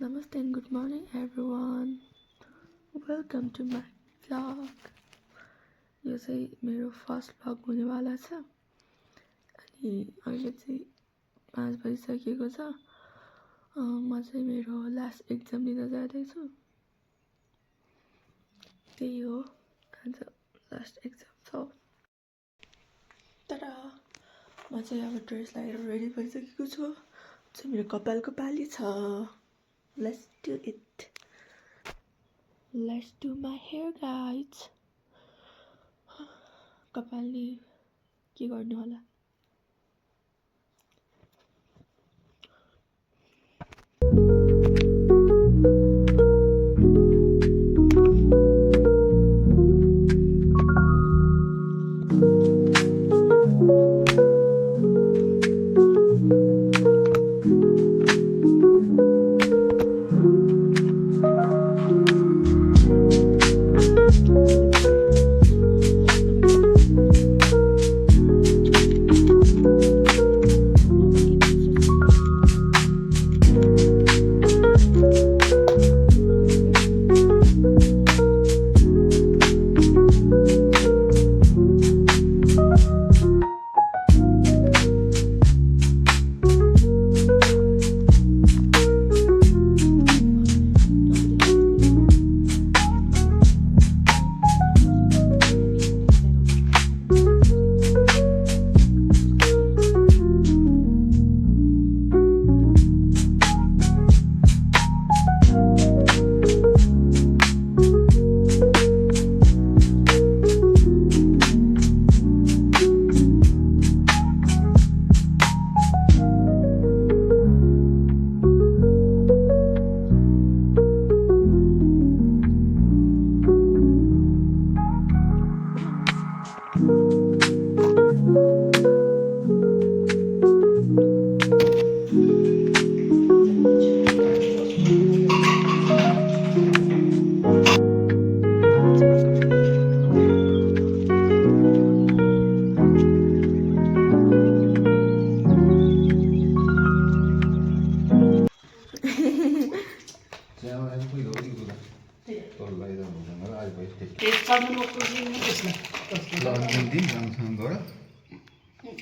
Namaste and good morning everyone. Welcome to my vlog. यो चाहिँ मेरो फर्स्ट भ्लग हुनेवाला छ अनि अहिले चाहिँ 5 बजिसकेको छ। म चाहिँ मेरो लास्ट एक्जाम दिन जाँदैछु। त्यही हो, आज लास्ट एक्जाम छ। तर म चाहिँ अब ड्रेस लगाएर रेडी भइसकेको छु। चाहिँ मेरो कपालको पाली छ। Let's do it. Let's do my hair guys. कपालले के गर्नु होला?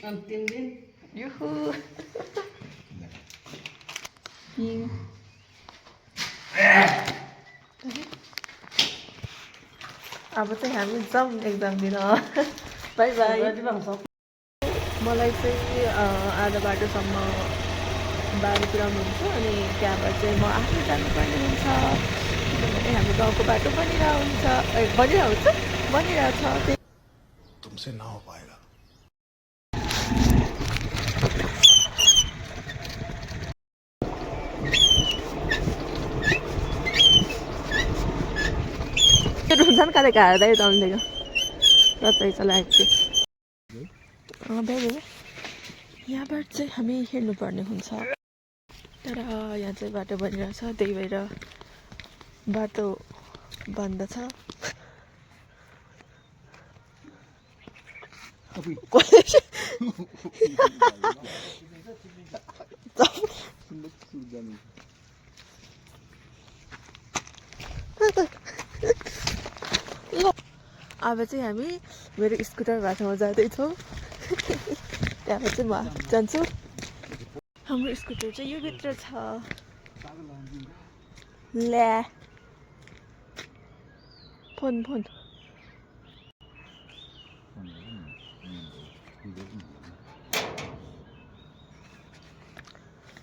अंतिम दिन युहू अब चाहिँ हामी जाउँ एक्जाम दिन। By by. मलाई चाहिँ आधा बाटोसम्म बाबु पुऱ्याउनुहुन्छ अनि त्यहाँबाट चाहिँ म आफै जानुपर्ने हुन्छ किनभने हाम्रो गाउँको बाटो बनिरहेछ। तुमसे ना हो पाएगा। रुझान का हेर्दै जाउँदैन रचै चलाएको थियो। यहाँबाट चाहिँ हामी हिँड्नुपर्ने हुन्छ तर यहाँ चाहिँ बाटो बनिरहेछ, त्यही भएर बाटो बन्द छ। अब चाहिँ हामी मेरो स्कुटर बाटोमा जाँदैछौँ। त्यहाँबाट चाहिँ म जान्छु। हाम्रो स्कुटर चाहिँ यो भित्र छ। ल्या फोन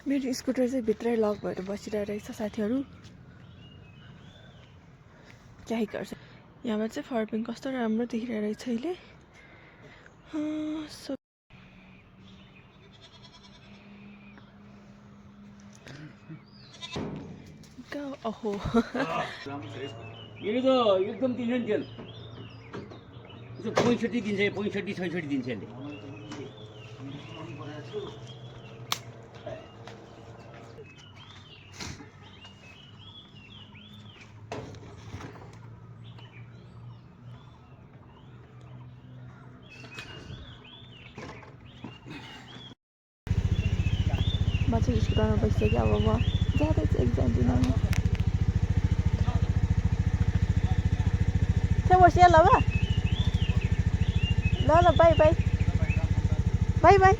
मेरो स्कुटर चाहिँ भित्रै लक भएर बसिरहेको रहेछ साथीहरू। क्या गर्छ। यहाँबाट चाहिँ फर्पिङ कस्तो राम्रो देखिरहेको रहेछ अहिले। अहो यो त एकदम दिन्छ नि तेल 65 दिन्छ 65 66 दिन्छ यसले। म चाहिँ स्कुटरमा बसिसकेँ। अब म जाँदैछ एक्जाम दिन त्यहाँ बसिया ल ल ल बाई बाई बाई बाई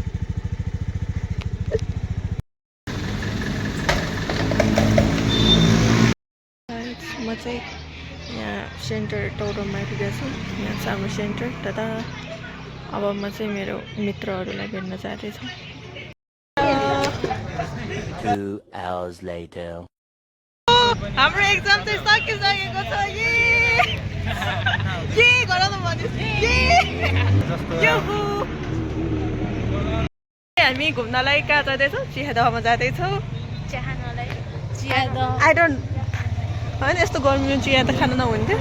म चाहिँ यहाँ सेन्टर टौडोमा आइपुगेको छु यहाँ सानो सेन्टर तर अब म चाहिँ मेरो मित्रहरूलाई भेट्न जाँदैछु 2 hours later. हाम्रो एक्जाम चाहिँ सकिसकेको छ के गराउनु हामी घुम्नलाई कहाँ जाँदैछौँ चियादहमा जाँदैछौँ आई डोन्ट होइन यस्तो गर्मी चिया त खानु नहुन्थ्यो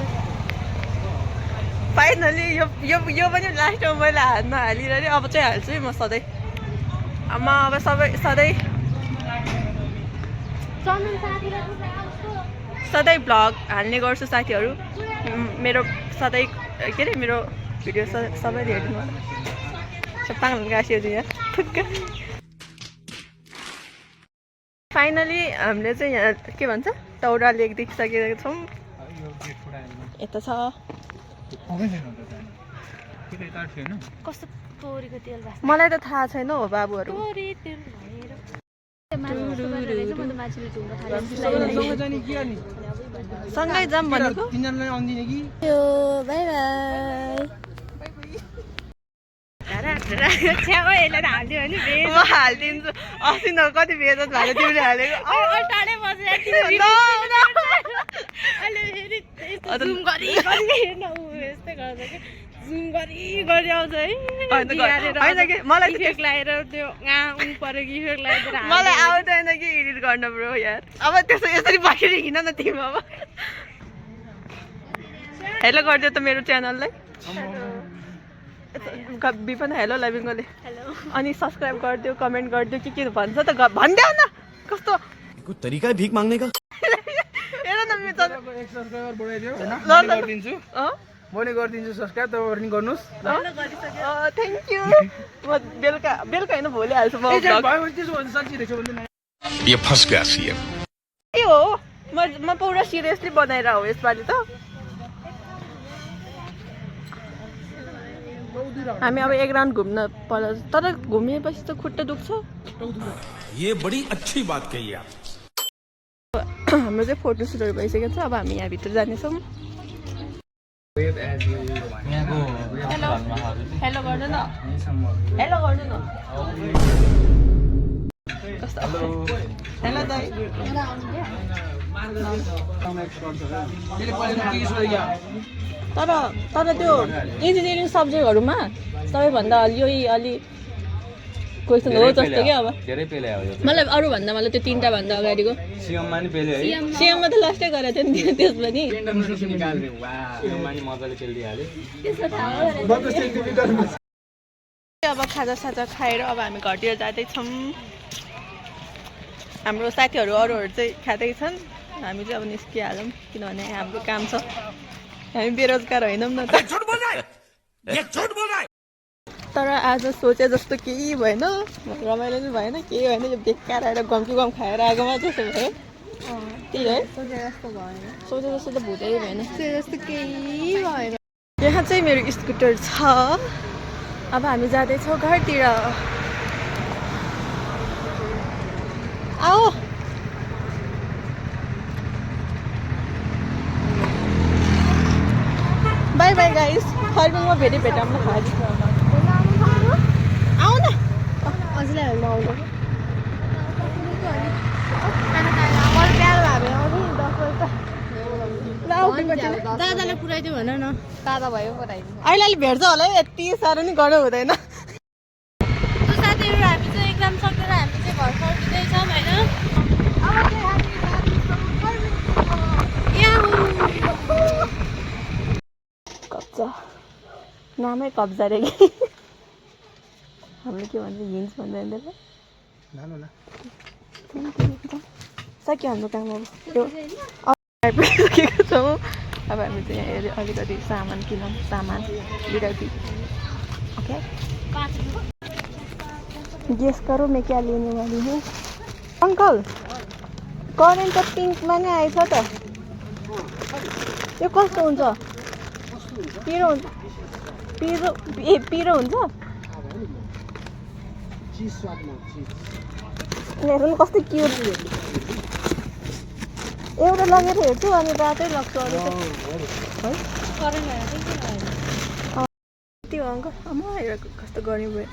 फाइनली यो पनि लास्टमा मैले हातमा हालिरहे अब चाहिँ हाल्छु है म सधैँ म अब सधैँ भ्लग हाल्ने गर्छु साथीहरू मेरो सधैँ के अरे मेरो भिडियो सबैले हेर्नु पाङ्गल गाँसियो यहाँ ठुक्क फाइनली हामीले चाहिँ यहाँ के भन्छ टौडा लेक देखिसकेका छौँ यता छ मलाई त थाहा छैन हो बाबुहरू सँगै जाऊँ भनेको बाई बाई म हालिदिन्छु अस्ति न कति बेजत भएको तिमीले हालेको मलाई आउँदैन कि एडिट गर्न ब्रो यार अब त्यसो यसरी बसेर हिँड न तिमी अब हेलो गरिदियो त मेरो च्यानललाई विपन हेलो लाइभिङले अनि सब्सक्राइब गरिदियो कमेन्ट गरिदियो के भन्छ त भनिदेऊ न कस्तो तरिका भिख माग्ने का हेर न मेरो एक सब्स्क्राइबर बढाइदियो हैन म नि गरिदिन्छु सब्स्क्राइब तपाईहरु पनि गर्नुस् थ्यांक यू म बेलुका हैन भोलि हाल्छु म ये फंस गया सीएम के हो म पुरा सिरियसली बनाएर हो यसपालि त हामी अब एक राउन्ड घुम्न पर्छ तर घुमिएपछि त खुट्टा दुख्छ ये बड़ी अच्छी बात कही आप हाम्रो चाहिँ फोटो सुटहरू भइसकेको छ अब हामी यहाँ भित्र जानेछौँ हेलो गर्नु न हेलो गर्नु न कस्तो हेलो दाइ तर त्यो इन्जिनियरिङ सब्जेक्टहरूमा सबैभन्दा यही अलि क्वेसन हो जस्तो क्या अब धेरै पेले आयो मलाई अरूभन्दा मलाई त्यो 3टा भन्दा अगाडिको सीएममा नि पेले है सीएममा त लास्टै गरेको थियो नि त्यस पनि सीएममा नि मजाले पेलिदिहाल्यो अब खाजा खाएर अब हामी घरतिर जाँदैछौँ हाम्रो साथीहरू अरूहरू चाहिँ खाँदैछन् हामी चाहिँ अब निस्किहालौँ किनभने हाम्रो काम छ हामी बेरोजगार होइनौँ न त तर आज सोचे जस्तो केही भएन रमाइलो पनि भएन केही भएन यो बेकार आएर गम्की गम खाएर आएकोमा जस्तो भयो त्यही है सोचे जस्तो त भुटै भएन जस्तो केही भएन यहाँ चाहिँ मेरो स्कुटर छ अब हामी जाँदैछौँ घरतिर आओ बाई बाई गाइस फर्किङमा भेटौँ न खाली आऊ न अझै आउनु दादालाई पुऱ्याइदियो भन न दादा भयो पुऱ्याइदियो अहिले भेट्छ होला है यति साह्रो नि गर्नु हुँदैन साथीहरू हामी चाहिँ एक्जाम सकेर हामी चाहिँ घर फर्किँदैछौँ होइन कब्जा नामै कब्जा रे कि हामीले के भन्छ हिन्स भन्दैन सक्यो हाम्रो काम अब यो आइपुगिसकेको छौँ अब हामी चाहिँ यहाँ अलिकति सामान किनौँ सामान लिँदै ओके गेस करो मैं क्या लेने वाली हूँ अंकल करेन्ट त पिङ्कमा नै आएछ त यो कस्तो हुन्छ पिरो हुन्छ पिरो हुन्छ हेर्नु कस्तो क्युट एउटा लगेर हेर्छु अनि रातै लग्छु अरू है त्यो अङ्कल आमा हेर कस्तो गर्मी भएर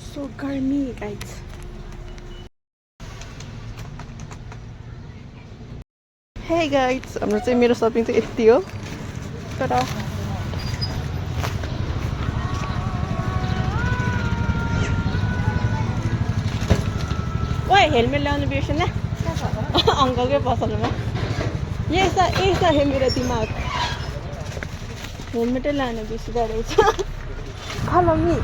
सो गर्मी गाइज हे गाइज हाम्रो चाहिँ मेरो सपिङ चाहिँ यति हो तर ओए हेलमेट ल्याउनु बिर्सिन अङ्कलकै पसलमा यस्ता हे मेरो दिमाग हेलमेटै लानु बिर्सिँदो रहेछ खलमी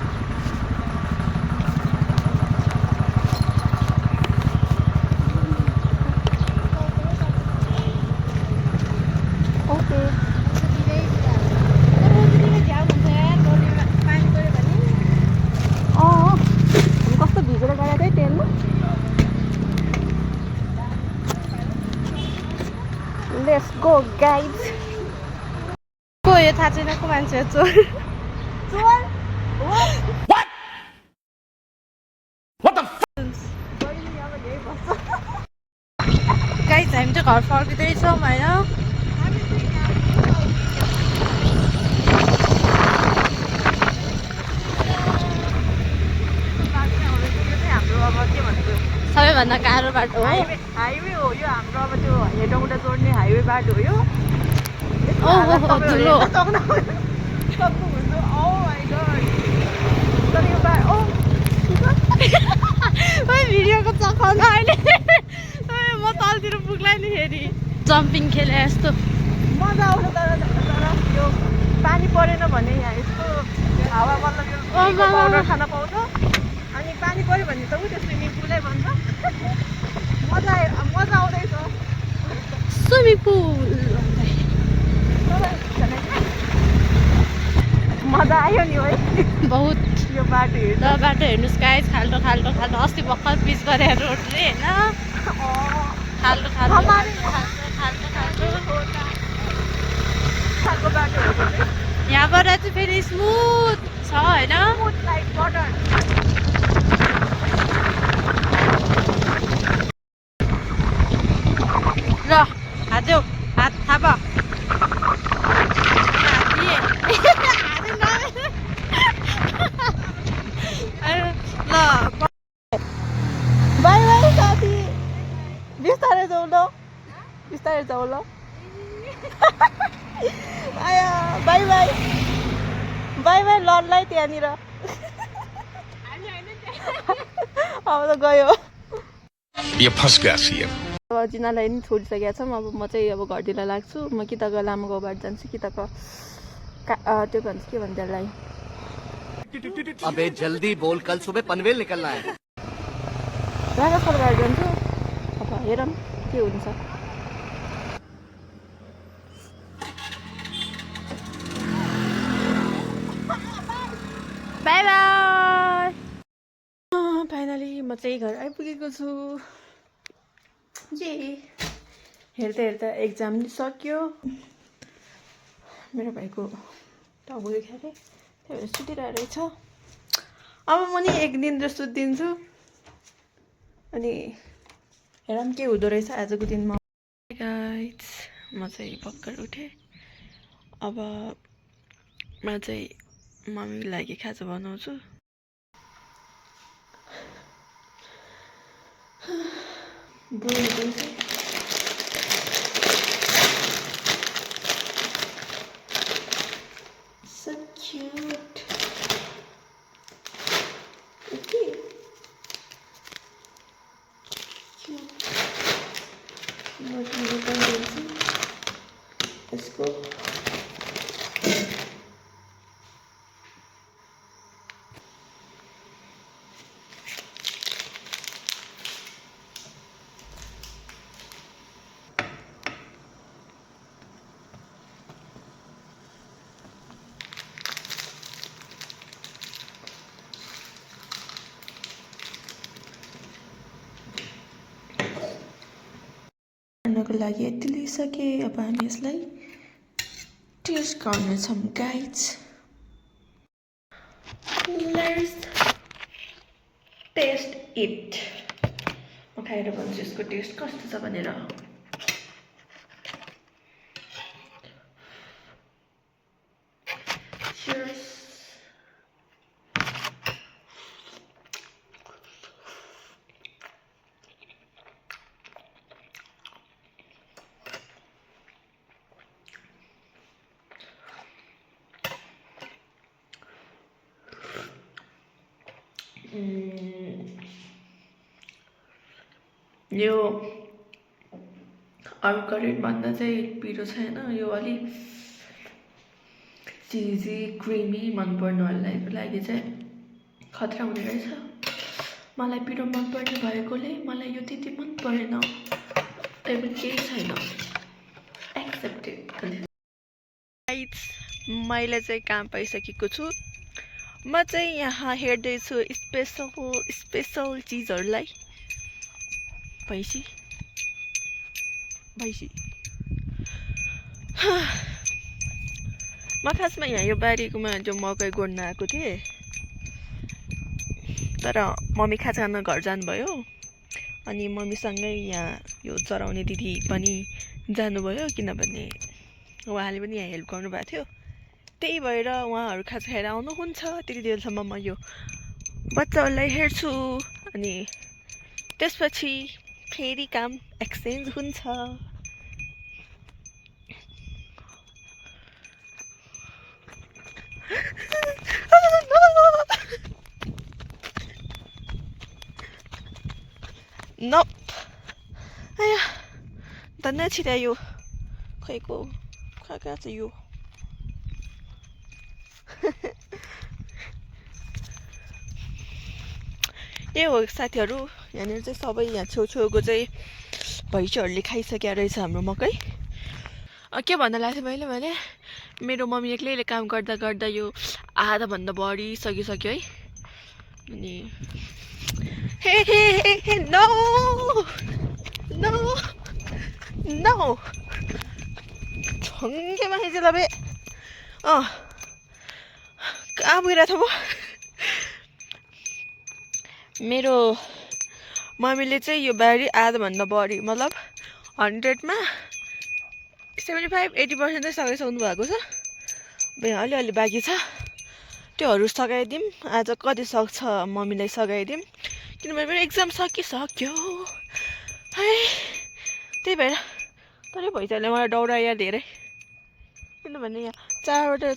Let's go, guys. को यो थाहा छैन को मान्छे चोर चोर What? What the गाइस हामी चाहिँ घर फर्किँदैछौँ होइन सबैभन्दा गाह्रो बाटो हो हाइवे हो यो हाम्रो अब त्यो हेटौँडा जोड्ने हाइवे बाटो हो यो ठुलो भिडियोको चखाउन अहिले म तलतिर पुग्ला नि फेरि जम्पिङ खेले यस्तो मजा आउँछ तर यो पानी परेन भने यहाँ यस्तो हावा बल्ल खान पाउँछ अनि पानी पऱ्यो भने त उ त्यो स्विमिङ पुलै भन्छ मजा आउँदैछ स्विमिङ पुल मजा आयो नि है बहुत यो बाटो हेर्नुहोस् गाइस खाल्टो अस्ति भर्खर पिच गरेर रोड रे होइन खाल्टो बाटो यहाँबाट चाहिँ फेरि स्मुथ छ होइन लाइक बटर ल हात देऊ हात थाप ल बाई बाई साथी बिस्तारै जाऊ ल आया बाई बाई लड्लाई त्यहाँनिर अब त गयो ये फंस गया सीएम अब जिनालाई नि छोडिसकेका छौँ अब म चाहिँ अब घरतिर लाग्छु म कि त लामो गाउँबाट जान्छु कि त त्यो भन्छ के भन्छ त्यसलाई अबे जल्दी बोल कल सुबह पनवेल निकलना है राजास्थल गाडी जान्छु अब हेरौँ के हुन्छ बाई बाई फाइनली म चाहिँ घर आइपुगेको छु हेर्दा एक्जाम नि सक्यो मेरो भाइको टाउको दुख्यो अरे त्यही भएर सुतिरहेको रहेछ अब म नि एक दिन जस्तो सुत्दिन्छु अनि हेरौँ के हुँदो रहेछ आजको दिनमा गाइस म चाहिँ भर्खर उठेँ अब म चाहिँ मम्मीको लागि खाजा बनाउँछु So cute. Okay. Cute. Let's go. गर्नको लागि यति लिइसके अब हामी यसलाई टेस्ट गर्नेछौँ गाइज लेट्स टेस्ट इट म खाएर भन्छु यसको टेस्ट कस्तो छ भनेर Cheers. यो अरू करेन्टभन्दा चाहिँ पिरो छैन यो अलि चिजी क्रिमी मनपर्नेहरूलाई लागि चाहिँ खतरा हुने रहेछ मलाई पिरो मनपर्ने भएकोले मलाई यो त्यति मन परेन त्यही पनि केही छैन एक्सेप्टेड मैले चाहिँ काम पाइसकेको छु म चाहिँ यहाँ हेर्दैछु स्पेसल चिजहरूलाई भैँसी म खासमा यहाँ यो बारीकोमा जो मकै गोड्न आएको थिएँ तर मम्मी खाजान घर जानुभयो अनि मम्मीसँगै यहाँ यो चराउने दिदी पनि जानुभयो किनभने उहाँले पनि यहाँ हेल्प गर्नुभएको थियो त्यही भएर उहाँहरू खाजा खाएर आउनुहुन्छ त्यति बेलासम्म म यो बच्चाहरूलाई हेर्छु अनि त्यसपछि फेरि काम एक्सचेन्ज हुन्छ Nope. Aia, धन्य छिरायो खैको कहाँ छ यो ए हो साथीहरू यहाँनिर चाहिँ सबै यहाँ छेउछेउको चाहिँ भैँसीहरूले खाइसकेको रहेछ हाम्रो मकै के भन्न लाग्थ्यो मैले भने मेरो मम्मी एक्लैले काम गर्दा गर्दा यो आधाभन्दा बढी सकिसक्यो है अनि हे नो नो नो छङ्गे मान्छे लबे कहाँ गइरहेको छ म मेरो मम्मीले चाहिँ यो बारी आधाभन्दा बढी मतलब 100मा 75-80% चाहिँ सकाइसक्नु भएको छ अलिअलि बाँकी छ त्योहरू सघाइदिउँ आज कति सक्छ मम्मीलाई सघाइदिउँ किनभने मेरो एक्जाम सकिसक्यो है त्यही भएर तरै भैँचाले मलाई डौरायो धेरै किनभने यहाँ चारवटा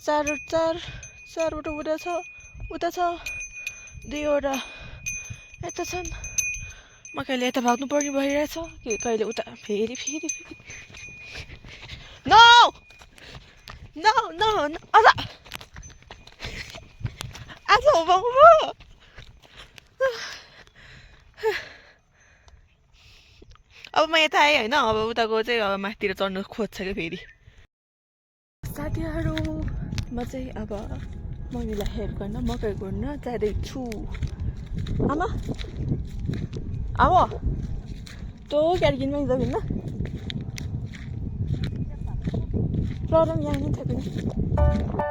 उता छ दुईवटा यता छन् म कहिले यता भाग्नु पर्ने भइरहेछ कि कहिले उता फेरि नो नो नो अझ आज हो अब म यता आएँ होइन अब उताको चाहिँ अब माथितिर चढ्नु खोज्छ क्या फेरि साथीहरू म चाहिँ अब मम्मीलाई हेल्प गर्न मकै गोड्न जाँदैछु आमा तो क्यारकिन में जाऊ ना प्रॉब्लम यहाँ नहीं था कोई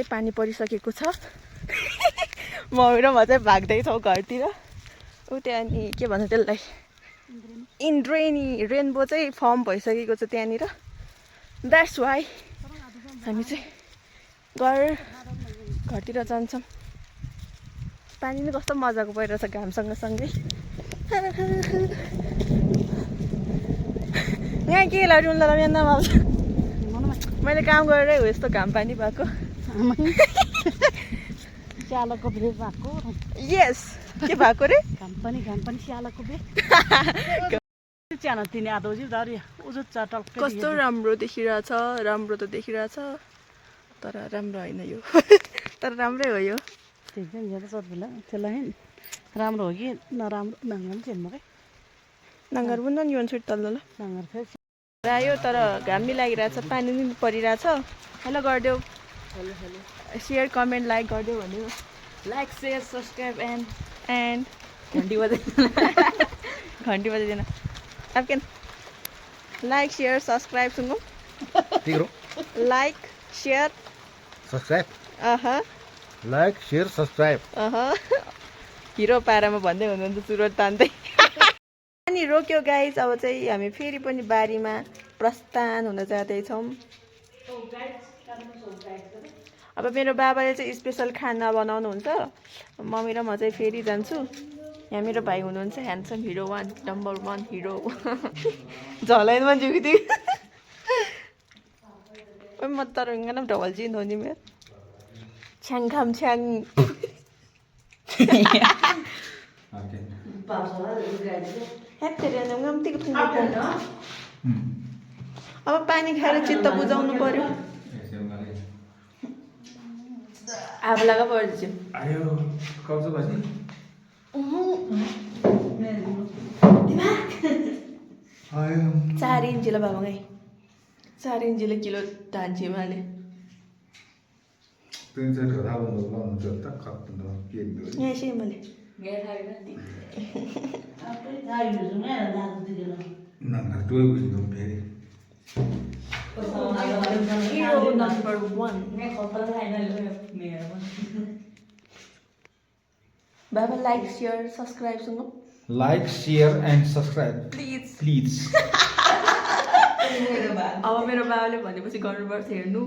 चाहिँ पानी परिसकेको छ मम्मी र म चाहिँ भाग्दैछौँ घरतिर ऊ त्यहाँ अनि के भन्छ त्यसलाई इन्द्रेणी रेनबो चाहिँ फर्म भइसकेको छ त्यहाँनिर द्याट्स वाइ हामी चाहिँ घरतिर जान्छौँ पानी नि कस्तो मजाको परिरहेछ घामसँग सँगै यहाँ के लाग्यो उनलाई मेरो नाम आउँछ मैले काम गरेरै हो यस्तो घाम पानी भएको स्यालको ब्रेक भएको यस के भएको रे घाम पनि स्यालको ब्रेक च्यान तिनी आधौजी दारी उजु टक्कै कस्तो राम्रो देखिरहेछ राम्रो त देखिरहेछ तर राम्रो होइन यो तर राम्रै हो यो ठिक छ नि ज्यादा सजिलो त्यसलाई राम्रो हो कि नराम्रो नङ्गर चाहिँ हेर्नु है नङ्गर पनि नि यो छुट तल्लो ल नङ्गर फेरि आयो तर घाम नि लागिरहेछ पानी नि परिरहेछ हेलो गरिदेऊ सेयर कमेन्ट लाइक गरिदेऊ भन्यो लाइक सेयर सब्सक्राइब एन्ड घन्टी बजाइदिन अब के लाइक सेयर सब्सक्राइब सुनौँ like share subscribe like share subscribe hero पारामा भन्दै हुनुहुन्छ सुरत तान्दै अनि रोक्यो गाइज अब चाहिँ हामी फेरि पनि बारीमा प्रस्थान हुन जाँदैछौँ अब मेरो बाबाले चाहिँ स्पेसल खाना बनाउनुहुन्छ मम्मी र म चाहिँ फेरि जान्छु यहाँ मेरो भाइ हुनुहुन्छ ह्यान्डसम हिरो नम्बर 1 हिरो झलाइनमा जुगिदियो म तर इङ्गन ढवल जी धोनी मेरो छ्याङ खाम छ्याङ अब पानी खाएर चित्त बुझाउनु पर्यो आब लगा पर्छ आयो कब्जा बस्ने 4 इन्चीला बाबाङै 4 इन्चीले किलो धान्ची माले यहाँ चाहिँ मैले हिरो नम्बर 1 बाबा लाइक शेयर सब्सक्राइब सुन्नु like share and subscribe please अब मेरो बाबाले भनेपछि गर्नुपर्छ हेर्नु